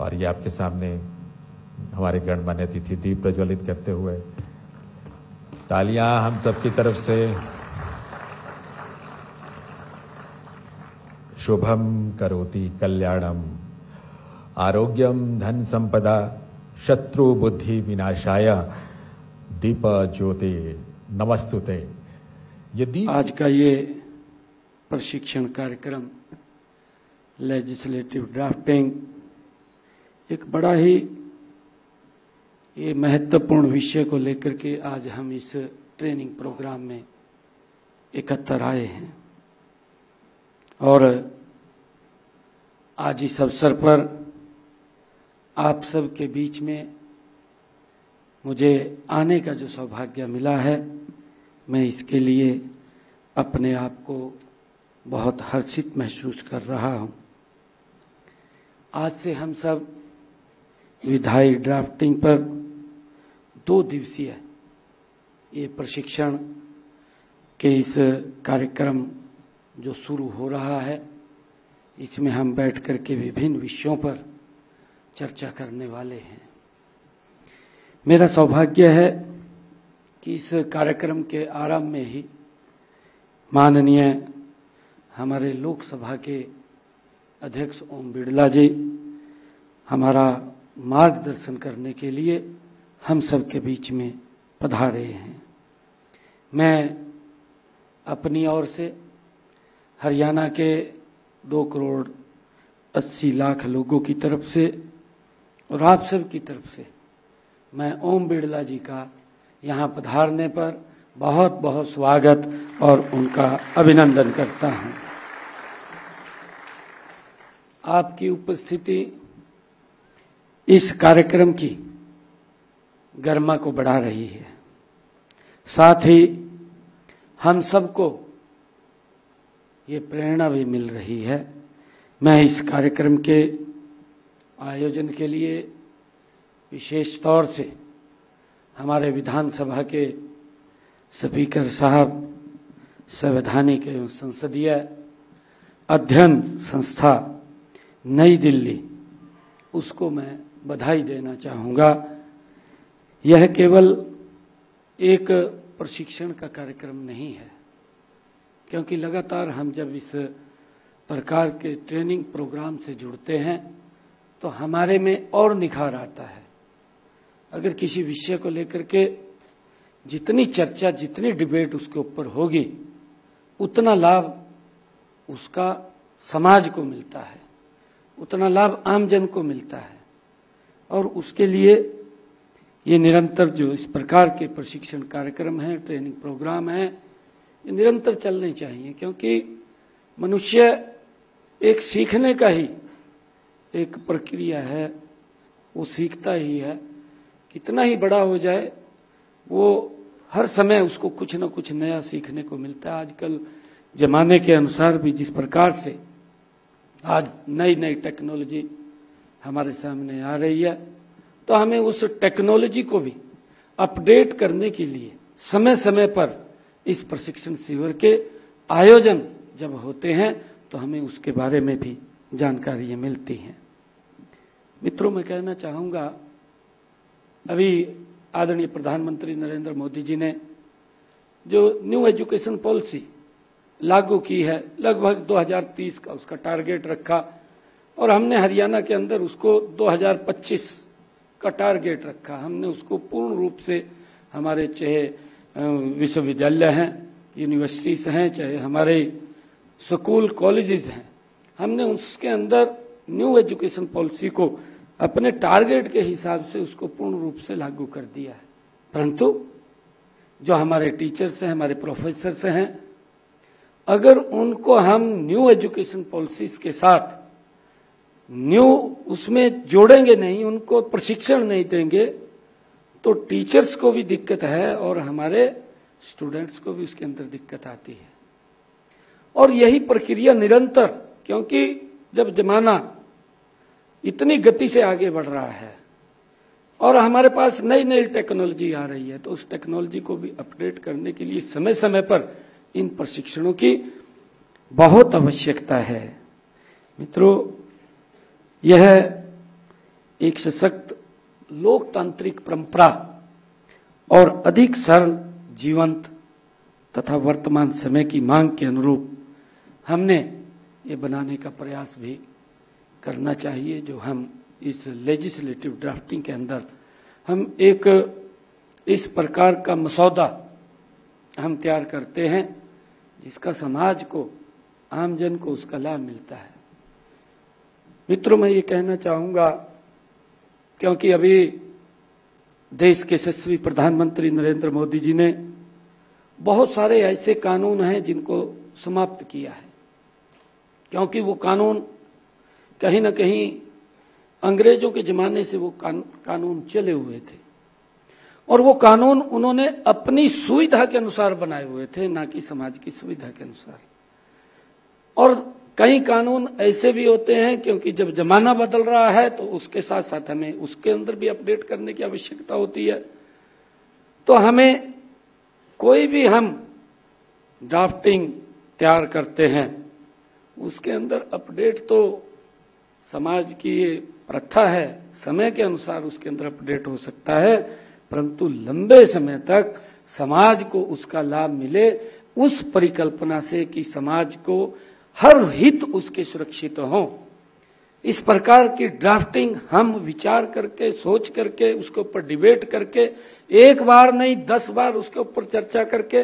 और ये आपके सामने हमारे गणमान्य अतिथि दीप प्रज्वलित करते हुए तालियां हम सबकी तरफ से। शुभम करोति कल्याणम आरोग्यम धन संपदा शत्रु बुद्धि विनाशाय दीप ज्योति नमस्तुते। ये दीप आज का ये प्रशिक्षण कार्यक्रम लेजिस्लेटिव ड्राफ्टिंग एक बड़ा ही ये महत्वपूर्ण विषय को लेकर के आज हम इस ट्रेनिंग प्रोग्राम में एकत्र आए हैं और आज इस अवसर पर आप सब के बीच में मुझे आने का जो सौभाग्य मिला है, मैं इसके लिए अपने आप को बहुत हर्षित महसूस कर रहा हूं। आज से हम सब विधायी ड्राफ्टिंग पर 2 दिवसीय ये प्रशिक्षण के इस कार्यक्रम जो शुरू हो रहा है, इसमें हम बैठ कर के विभिन्न विषयों पर चर्चा करने वाले हैं। मेरा सौभाग्य है कि इस कार्यक्रम के आरंभ में ही माननीय हमारे लोकसभा के अध्यक्ष ओम बिड़ला जी हमारा मार्गदर्शन करने के लिए हम सब के बीच में पधारे हैं। मैं अपनी ओर से हरियाणा के 2 करोड़ 80 लाख लोगों की तरफ से और आप सब की तरफ से मैं ओम बिड़ला जी का यहाँ पधारने पर बहुत बहुत स्वागत और उनका अभिनंदन करता हूँ। आपकी उपस्थिति इस कार्यक्रम की गरिमा को बढ़ा रही है, साथ ही हम सबको ये प्रेरणा भी मिल रही है। मैं इस कार्यक्रम के आयोजन के लिए विशेष तौर से हमारे विधानसभा के स्पीकर साहब, संवैधानिक एवं संसदीय अध्ययन संस्था नई दिल्ली, उसको मैं बधाई देना चाहूँगा। यह केवल एक प्रशिक्षण का कार्यक्रम नहीं है, क्योंकि लगातार हम जब इस प्रकार के ट्रेनिंग प्रोग्राम से जुड़ते हैं तो हमारे में और निखार आता है। अगर किसी विषय को लेकर के जितनी चर्चा, जितनी डिबेट उसके ऊपर होगी, उतना लाभ उसका समाज को मिलता है, उतना लाभ आमजन को मिलता है। और उसके लिए ये निरंतर जो इस प्रकार के प्रशिक्षण कार्यक्रम हैं, ट्रेनिंग प्रोग्राम हैं, ये निरंतर चलने चाहिए, क्योंकि मनुष्य एक सीखने का ही एक प्रक्रिया है, वो सीखता ही है। कितना ही बड़ा हो जाए, वो हर समय उसको कुछ न कुछ नया सीखने को मिलता है। आजकल जमाने के अनुसार भी जिस प्रकार से आज नई नई टेक्नोलॉजी हमारे सामने आ रही है, तो हमें उस टेक्नोलॉजी को भी अपडेट करने के लिए समय समय पर इस प्रशिक्षण शिविर के आयोजन जब होते हैं तो हमें उसके बारे में भी जानकारियां मिलती हैं। मित्रों, मैं कहना चाहूँगा, अभी आदरणीय प्रधानमंत्री नरेंद्र मोदी जी ने जो न्यू एजुकेशन पॉलिसी लागू की है, लगभग 2030 का उसका टारगेट रखा, और हमने हरियाणा के अंदर उसको 2025 का टारगेट रखा। हमने उसको पूर्ण रूप से, हमारे चाहे विश्वविद्यालय हैं, यूनिवर्सिटीज हैं, चाहे हमारे स्कूल कॉलेजेस हैं, हमने उसके अंदर न्यू एजुकेशन पॉलिसी को अपने टारगेट के हिसाब से उसको पूर्ण रूप से लागू कर दिया है। परंतु जो हमारे टीचर्स हैं, हमारे प्रोफेसर्स हैं, अगर उनको हम न्यू एजुकेशन पॉलिसीज के साथ न्यू उसमें जोड़ेंगे नहीं, उनको प्रशिक्षण नहीं देंगे, तो टीचर्स को भी दिक्कत है और हमारे स्टूडेंट्स को भी उसके अंदर दिक्कत आती है। और यही प्रक्रिया निरंतर, क्योंकि जब जमाना इतनी गति से आगे बढ़ रहा है और हमारे पास नई नई टेक्नोलॉजी आ रही है, तो उस टेक्नोलॉजी को भी अपडेट करने के लिए समय समय पर इन प्रशिक्षणों की बहुत आवश्यकता है। मित्रों, यह एक सशक्त लोकतांत्रिक परंपरा और अधिक सरल, जीवंत तथा वर्तमान समय की मांग के अनुरूप हमने ये बनाने का प्रयास भी करना चाहिए। जो हम इस लेजिस्लेटिव ड्राफ्टिंग के अंदर हम एक इस प्रकार का मसौदा हम तैयार करते हैं जिसका समाज को, आमजन को उसका लाभ मिलता है। मित्रों, मैं ये कहना चाहूंगा, क्योंकि अभी देश के यशस्वी प्रधानमंत्री नरेंद्र मोदी जी ने बहुत सारे ऐसे कानून हैं जिनको समाप्त किया है, क्योंकि वो कानून कहीं न कहीं अंग्रेजों के जमाने से वो कानून चले हुए थे और वो कानून उन्होंने अपनी सुविधा के अनुसार बनाए हुए थे, ना कि समाज की सुविधा के अनुसार। और कई कानून ऐसे भी होते हैं क्योंकि जब जमाना बदल रहा है तो उसके साथ साथ हमें उसके अंदर भी अपडेट करने की आवश्यकता होती है। तो हमें कोई भी हम ड्राफ्टिंग तैयार करते हैं उसके अंदर अपडेट तो समाज की ये प्रथा है, समय के अनुसार उसके अंदर अपडेट हो सकता है, परंतु लंबे समय तक समाज को उसका लाभ मिले उस परिकल्पना से कि समाज को हर हित उसके सुरक्षित हो, इस प्रकार की ड्राफ्टिंग हम विचार करके, सोच करके, उसके ऊपर डिबेट करके, एक बार नहीं 10 बार उसके ऊपर चर्चा करके,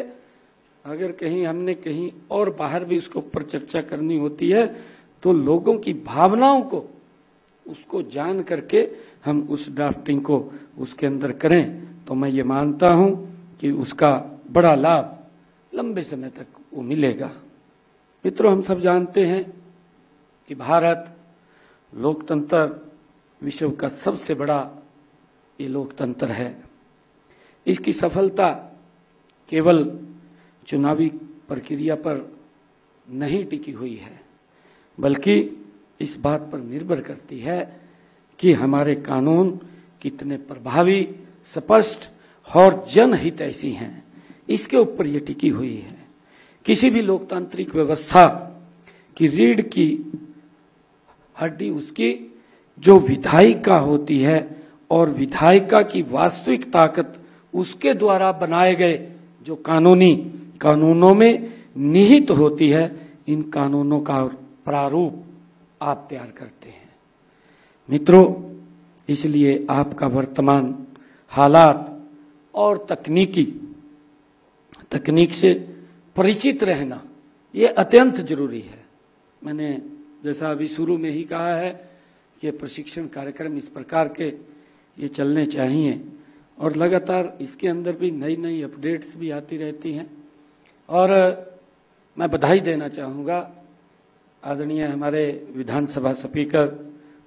अगर कहीं हमने कहीं और बाहर भी उसके ऊपर चर्चा करनी होती है तो लोगों की भावनाओं को उसको जान करके हम उस ड्राफ्टिंग को उसके अंदर करें तो मैं ये मानता हूं कि उसका बड़ा लाभ लंबे समय तक वो मिलेगा। मित्रों, हम सब जानते हैं कि भारत लोकतंत्र विश्व का सबसे बड़ा ये लोकतंत्र है। इसकी सफलता केवल चुनावी प्रक्रिया पर नहीं टिकी हुई है, बल्कि इस बात पर निर्भर करती है कि हमारे कानून कितने प्रभावी, स्पष्ट और जनहितैषी हैं, इसके ऊपर ये टिकी हुई है। किसी भी लोकतांत्रिक व्यवस्था की रीढ़ की हड्डी उसकी जो विधायिका होती है और विधायिका की वास्तविक ताकत उसके द्वारा बनाए गए जो कानूनों में निहित होती है। इन कानूनों का प्रारूप आप तैयार करते हैं। मित्रों, इसलिए आपका वर्तमान हालात और तकनीक से परिचित रहना ये अत्यंत जरूरी है। मैंने जैसा अभी शुरू में ही कहा है कि प्रशिक्षण कार्यक्रम इस प्रकार के ये चलने चाहिए और लगातार इसके अंदर भी नई नई अपडेट्स भी आती रहती हैं। और मैं बधाई देना चाहूँगा आदरणीय हमारे विधानसभा स्पीकर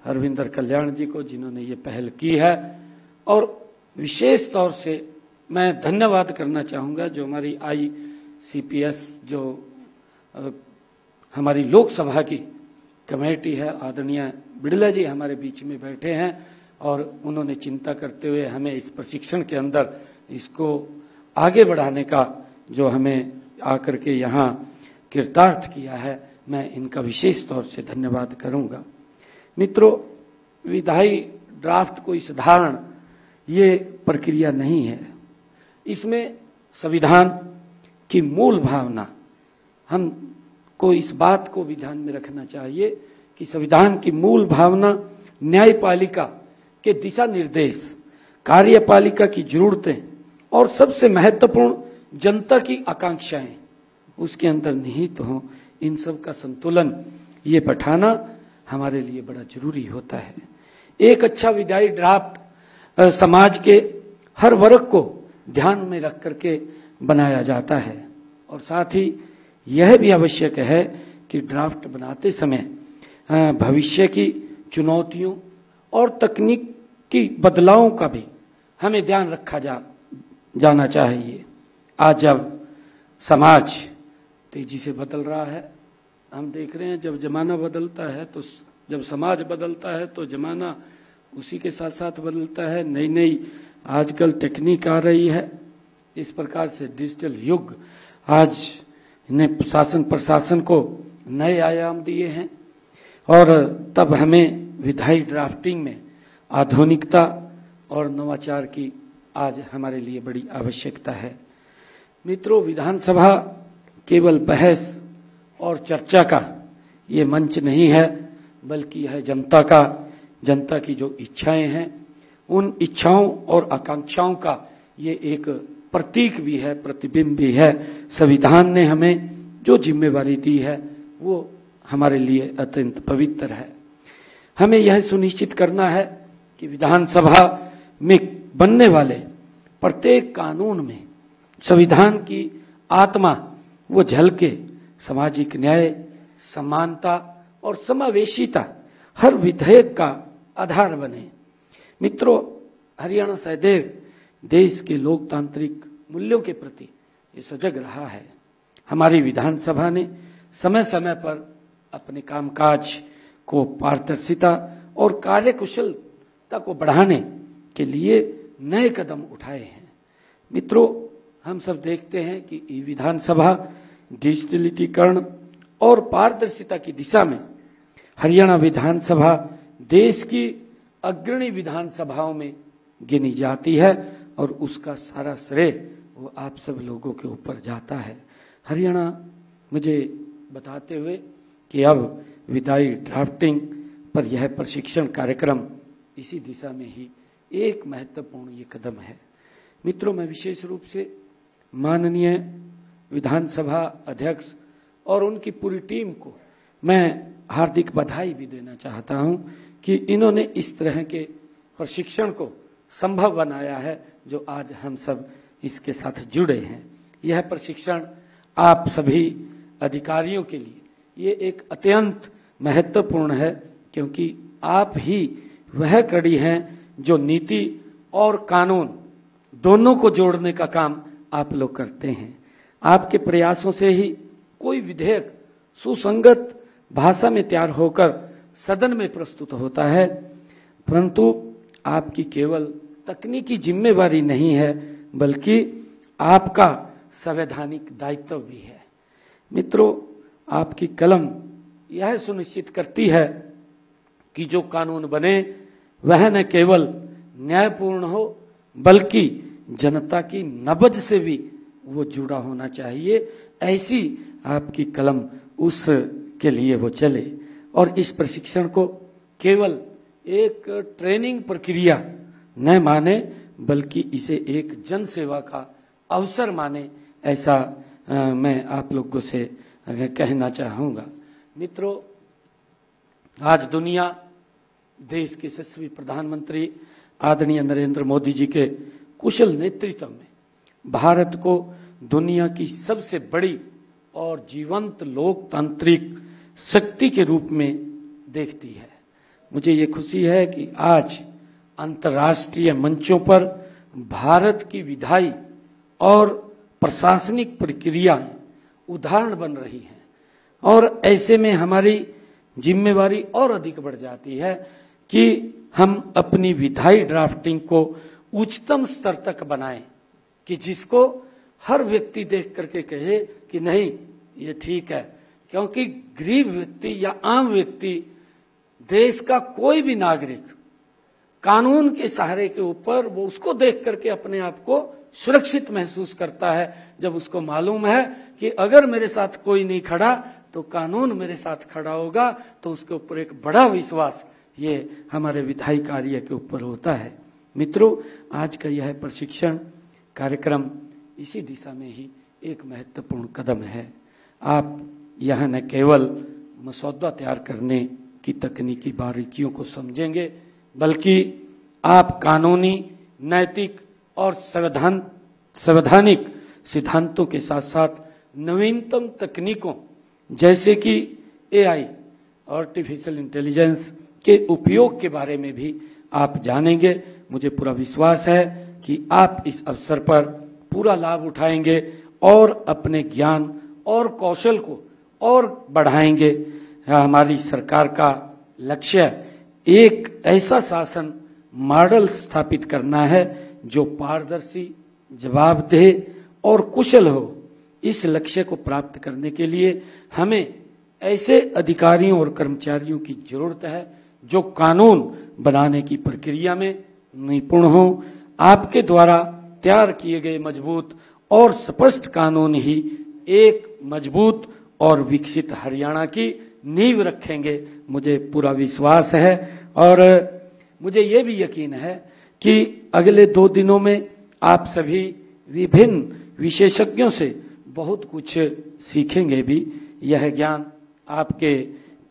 हरविंदर कल्याण जी को, जिन्होंने ये पहल की है। और विशेष तौर से मैं धन्यवाद करना चाहूँगा जो हमारी ICPS जो हमारी लोकसभा की कमेटी है, आदरणीय बिड़ला जी हमारे बीच में बैठे हैं और उन्होंने चिंता करते हुए हमें इस प्रशिक्षण के अंदर इसको आगे बढ़ाने का जो हमें आकर के यहाँ कृतार्थ किया है, मैं इनका विशेष तौर से धन्यवाद करूंगा। मित्रों, विधायी ड्राफ्ट कोई साधारण ये प्रक्रिया नहीं है। इसमें संविधान की मूल भावना, हमको इस बात को भी ध्यान में रखना चाहिए कि संविधान की मूल भावना न्यायपालिका के दिशा निर्देश, कार्यपालिका की जरूरतें और सबसे महत्वपूर्ण जनता की आकांक्षाएं उसके अंदर निहित हों, इन सब का संतुलन ये बैठाना हमारे लिए बड़ा जरूरी होता है। एक अच्छा विधायी ड्राफ्ट समाज के हर वर्ग को ध्यान में रख करके बनाया जाता है और साथ ही यह भी आवश्यक है कि ड्राफ्ट बनाते समय भविष्य की चुनौतियों और तकनीकी बदलावों का भी हमें ध्यान रखा जाना चाहिए। आज जब समाज तेजी से बदल रहा है, हम देख रहे हैं जब जमाना बदलता है तो जब समाज बदलता है तो जमाना उसी के साथ साथ बदलता है। नई नई आजकल टेक्निक आ रही है। इस प्रकार से डिजिटल युग आज ने शासन प्रशासन को नए आयाम दिए हैं और तब हमें विधायी ड्राफ्टिंग में आधुनिकता और नवाचार की आज हमारे लिए बड़ी आवश्यकता है। मित्रों, विधानसभा केवल बहस और चर्चा का ये मंच नहीं है, बल्कि यह जनता की जो इच्छाएं हैं, उन इच्छाओं और आकांक्षाओं का ये एक प्रतीक भी है, प्रतिबिंब भी है। संविधान ने हमें जो जिम्मेवारी दी है वो हमारे लिए अत्यंत पवित्र है। हमें यह सुनिश्चित करना है कि विधानसभा में बनने वाले प्रत्येक कानून में संविधान की आत्मा वो झलके, सामाजिक न्याय, समानता और समावेशिता हर विधेयक का आधार बने। मित्रों, हरियाणा सदैव देश के लोकतांत्रिक मूल्यों के प्रति ये सजग रहा है। हमारी विधानसभा ने समय समय पर अपने कामकाज को पारदर्शिता और कार्यकुशलता को बढ़ाने के लिए नए कदम उठाए हैं। मित्रों, हम सब देखते हैं कि विधानसभा डिजिटलीकरण और पारदर्शिता की दिशा में हरियाणा विधानसभा देश की अग्रणी विधानसभाओं में गिनी जाती है और उसका सारा श्रेय वो आप सब लोगों के ऊपर जाता है। हरियाणा मुझे बताते हुए कि अब विधायी ड्राफ्टिंग पर यह प्रशिक्षण कार्यक्रम इसी दिशा में ही एक महत्वपूर्ण ये कदम है। मित्रों, मैं विशेष रूप से माननीय विधानसभा अध्यक्ष और उनकी पूरी टीम को मैं हार्दिक बधाई भी देना चाहता हूं कि इन्होंने इस तरह के प्रशिक्षण को संभव बनाया है जो आज हम सब इसके साथ जुड़े हैं। यह प्रशिक्षण आप सभी अधिकारियों के लिए ये एक अत्यंत महत्वपूर्ण है, क्योंकि आप ही वह कड़ी हैं जो नीति और कानून दोनों को जोड़ने का काम आप लोग करते हैं। आपके प्रयासों से ही कोई विधेयक सुसंगत भाषा में तैयार होकर सदन में प्रस्तुत होता है, परंतु आपकी केवल तकनीकी जिम्मेवारी नहीं है, बल्कि आपका संवैधानिक दायित्व भी है। मित्रों, आपकी कलम यह सुनिश्चित करती है कि जो कानून बने वह न केवल न्यायपूर्ण हो, बल्कि जनता की नब्ज से भी वो जुड़ा होना चाहिए। ऐसी आपकी कलम उस के लिए वो चले और इस प्रशिक्षण को केवल एक ट्रेनिंग प्रक्रिया न माने, बल्कि इसे एक जन सेवा का अवसर माने, ऐसा मैं आप लोगों से कहना चाहूंगा। मित्रों, आज दुनिया देश के यशस्वी प्रधानमंत्री आदरणीय नरेंद्र मोदी जी के कुशल नेतृत्व में भारत को दुनिया की सबसे बड़ी और जीवंत लोकतांत्रिक शक्ति के रूप में देखती है। मुझे ये खुशी है कि आज अंतर्राष्ट्रीय मंचों पर भारत की विधायी और प्रशासनिक प्रक्रियाएं उदाहरण बन रही हैं, और ऐसे में हमारी जिम्मेवारी और अधिक बढ़ जाती है कि हम अपनी विधायी ड्राफ्टिंग को उच्चतम स्तर तक बनाएं, कि जिसको हर व्यक्ति देख करके कहे कि नहीं, ये ठीक है। क्योंकि गरीब व्यक्ति या आम व्यक्ति, देश का कोई भी नागरिक कानून के सहारे के ऊपर वो उसको देख करके अपने आप को सुरक्षित महसूस करता है, जब उसको मालूम है कि अगर मेरे साथ कोई नहीं खड़ा तो कानून मेरे साथ खड़ा होगा, तो उसके ऊपर एक बड़ा विश्वास ये हमारे विधायी कार्य के ऊपर होता है। मित्रों, आज का यह प्रशिक्षण कार्यक्रम इसी दिशा में ही एक महत्वपूर्ण कदम है। आप यह न केवल मसौदा तैयार करने की तकनीकी बारीकियों को समझेंगे, बल्कि आप कानूनी, नैतिक और संवैधानिक सिद्धांतों के साथ साथ नवीनतम तकनीकों जैसे कि AI, आर्टिफिशियल इंटेलिजेंस के उपयोग के बारे में भी आप जानेंगे। मुझे पूरा विश्वास है कि आप इस अवसर पर पूरा लाभ उठाएंगे और अपने ज्ञान और कौशल को और बढ़ाएंगे। हमारी सरकार का लक्ष्य एक ऐसा शासन मॉडल स्थापित करना है जो पारदर्शी, जवाबदेह और कुशल हो। इस लक्ष्य को प्राप्त करने के लिए हमें ऐसे अधिकारियों और कर्मचारियों की जरूरत है जो कानून बनाने की प्रक्रिया में निपुण हो। आपके द्वारा तैयार किए गए मजबूत और स्पष्ट कानून ही एक मजबूत और विकसित हरियाणा की नींव रखेंगे, मुझे पूरा विश्वास है। और मुझे ये भी यकीन है कि अगले 2 दिनों में आप सभी विभिन्न विशेषज्ञों से बहुत कुछ सीखेंगे भी। यह ज्ञान आपके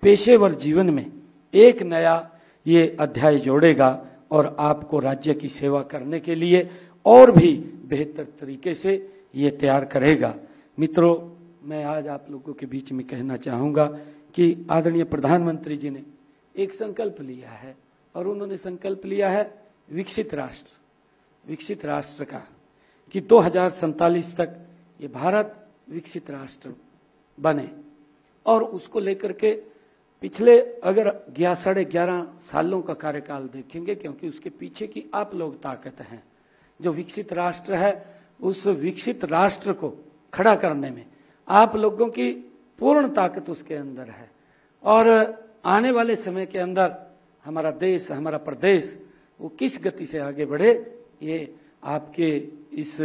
पेशेवर जीवन में एक नया ये अध्याय जोड़ेगा और आपको राज्य की सेवा करने के लिए और भी बेहतर तरीके से ये तैयार करेगा। मित्रों, मैं आज आप लोगों के बीच में कहना चाहूंगा कि आदरणीय प्रधानमंत्री जी ने एक संकल्प लिया है और उन्होंने संकल्प लिया है विकसित राष्ट्र का, कि 2047 तक ये भारत विकसित राष्ट्र बने। और उसको लेकर के पिछले अगर 11.5 सालों का कार्यकाल देखेंगे, क्योंकि उसके पीछे की आप लोग ताकत हैं, जो विकसित राष्ट्र है उस विकसित राष्ट्र को खड़ा करने में आप लोगों की पूर्ण ताकत उसके अंदर है। और आने वाले समय के अंदर हमारा देश, हमारा प्रदेश वो किस गति से आगे बढ़े, ये आपके इस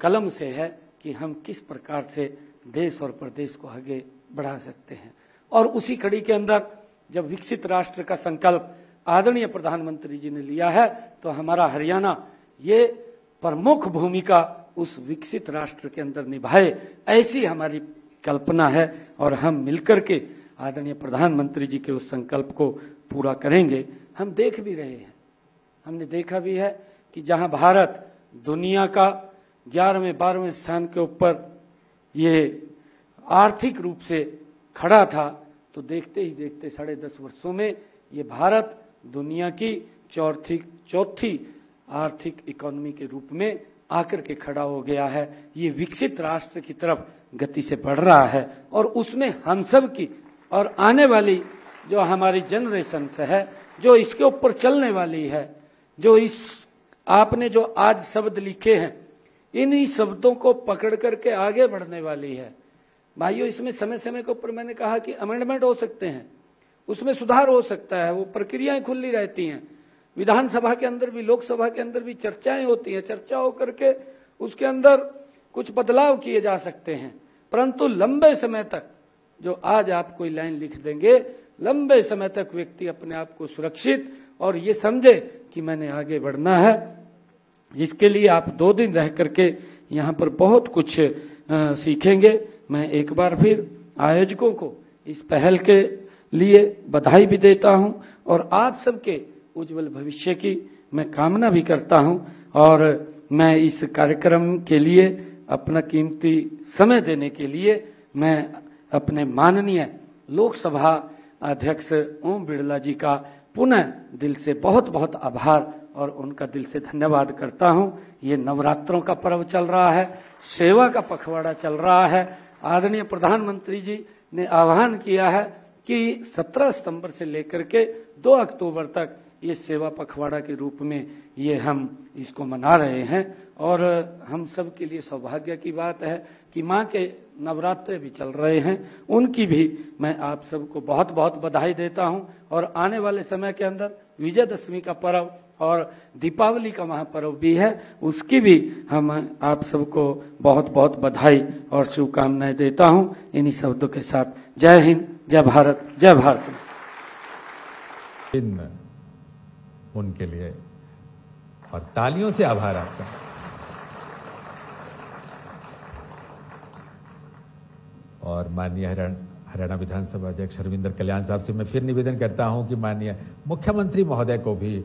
कलम से है कि हम किस प्रकार से देश और प्रदेश को आगे बढ़ा सकते हैं। और उसी कड़ी के अंदर जब विकसित राष्ट्र का संकल्प आदरणीय प्रधानमंत्री जी ने लिया है, तो हमारा हरियाणा ये प्रमुख भूमिका उस विकसित राष्ट्र के अंदर निभाए, ऐसी हमारी कल्पना है। और हम मिलकर के आदरणीय प्रधानमंत्री जी के उस संकल्प को पूरा करेंगे। हम देख भी रहे हैं, हमने देखा भी है कि जहां भारत दुनिया का 11वें 12वें स्थान के ऊपर ये आर्थिक रूप से खड़ा था, तो देखते ही देखते 10.5 वर्षों में ये भारत दुनिया की चौथी आर्थिक इकोनॉमी के रूप में आकर के खड़ा हो गया है। ये विकसित राष्ट्र की तरफ गति से बढ़ रहा है और उसमें हम सब की और आने वाली जो हमारी जनरेशन है, जो इसके ऊपर चलने वाली है, जो इस आपने जो आज शब्द लिखे हैं, इन्हीं शब्दों को पकड़ करके आगे बढ़ने वाली है। भाइयों, इसमें समय समय के ऊपर मैंने कहा कि अमेंडमेंट हो सकते हैं, उसमें सुधार हो सकता है, वो प्रक्रियाएं खुली रहती हैं। विधानसभा के अंदर भी, लोकसभा के अंदर भी चर्चाएं होती हैं, चर्चा होकर के उसके अंदर कुछ बदलाव किए जा सकते हैं। परंतु लंबे समय तक, जो आज आप कोई लाइन लिख देंगे, लंबे समय तक व्यक्ति अपने आप को सुरक्षित और ये समझे कि मैंने आगे बढ़ना है। इसके लिए आप 2 दिन रह करके यहाँ पर बहुत कुछ सीखेंगे। मैं एक बार फिर आयोजकों को इस पहल के लिए बधाई भी देता हूं और आप सबके उज्जवल भविष्य की मैं कामना भी करता हूं। और मैं इस कार्यक्रम के लिए अपना कीमती समय देने के लिए मैं अपने माननीय लोकसभा अध्यक्ष ओम बिड़ला जी का पुनः दिल से बहुत बहुत आभार और उनका दिल से धन्यवाद करता हूं। ये नवरात्रों का पर्व चल रहा है, सेवा का पखवाड़ा चल रहा है। आदरणीय प्रधानमंत्री जी ने आह्वान किया है कि 17 सितंबर से लेकर के 2 अक्टूबर तक ये सेवा पखवाड़ा के रूप में ये हम इसको मना रहे हैं। और हम सब के लिए सौभाग्य की बात है कि माँ के नवरात्रे भी चल रहे हैं, उनकी भी मैं आप सबको बहुत बहुत बधाई देता हूं। और आने वाले समय के अंदर विजयदशमी का पर्व और दीपावली का महापर्व भी है, उसकी भी हम आप सबको बहुत बहुत बधाई और शुभकामनाएं देता हूं। इन्हीं शब्दों के साथ जय हिंद, जय भारत, जय भारत। उनके लिए और तालियों से आभार आपका। और माननीय हरियाणा विधानसभा अध्यक्ष हरविंदर कल्याण साहब से मैं फिर निवेदन करता हूं कि माननीय मुख्यमंत्री महोदय को भी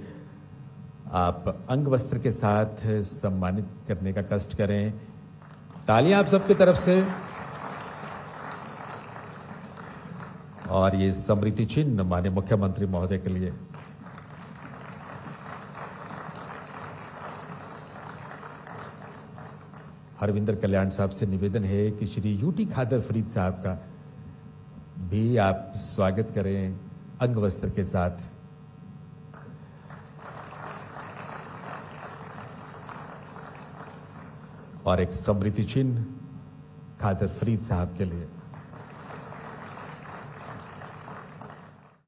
आप अंग वस्त्र के साथ सम्मानित करने का कष्ट करें। तालियां आप सबकी तरफ से। और ये स्मृति चिन्ह माननीय मुख्यमंत्री महोदय के लिए। हरविंदर कल्याण साहब से निवेदन है कि श्री यूटी खादर फरीद साहब का भी आप स्वागत करें अंग वस्त्र के साथ। और एक स्मृति चिन्ह खादर फरीद साहब के लिए।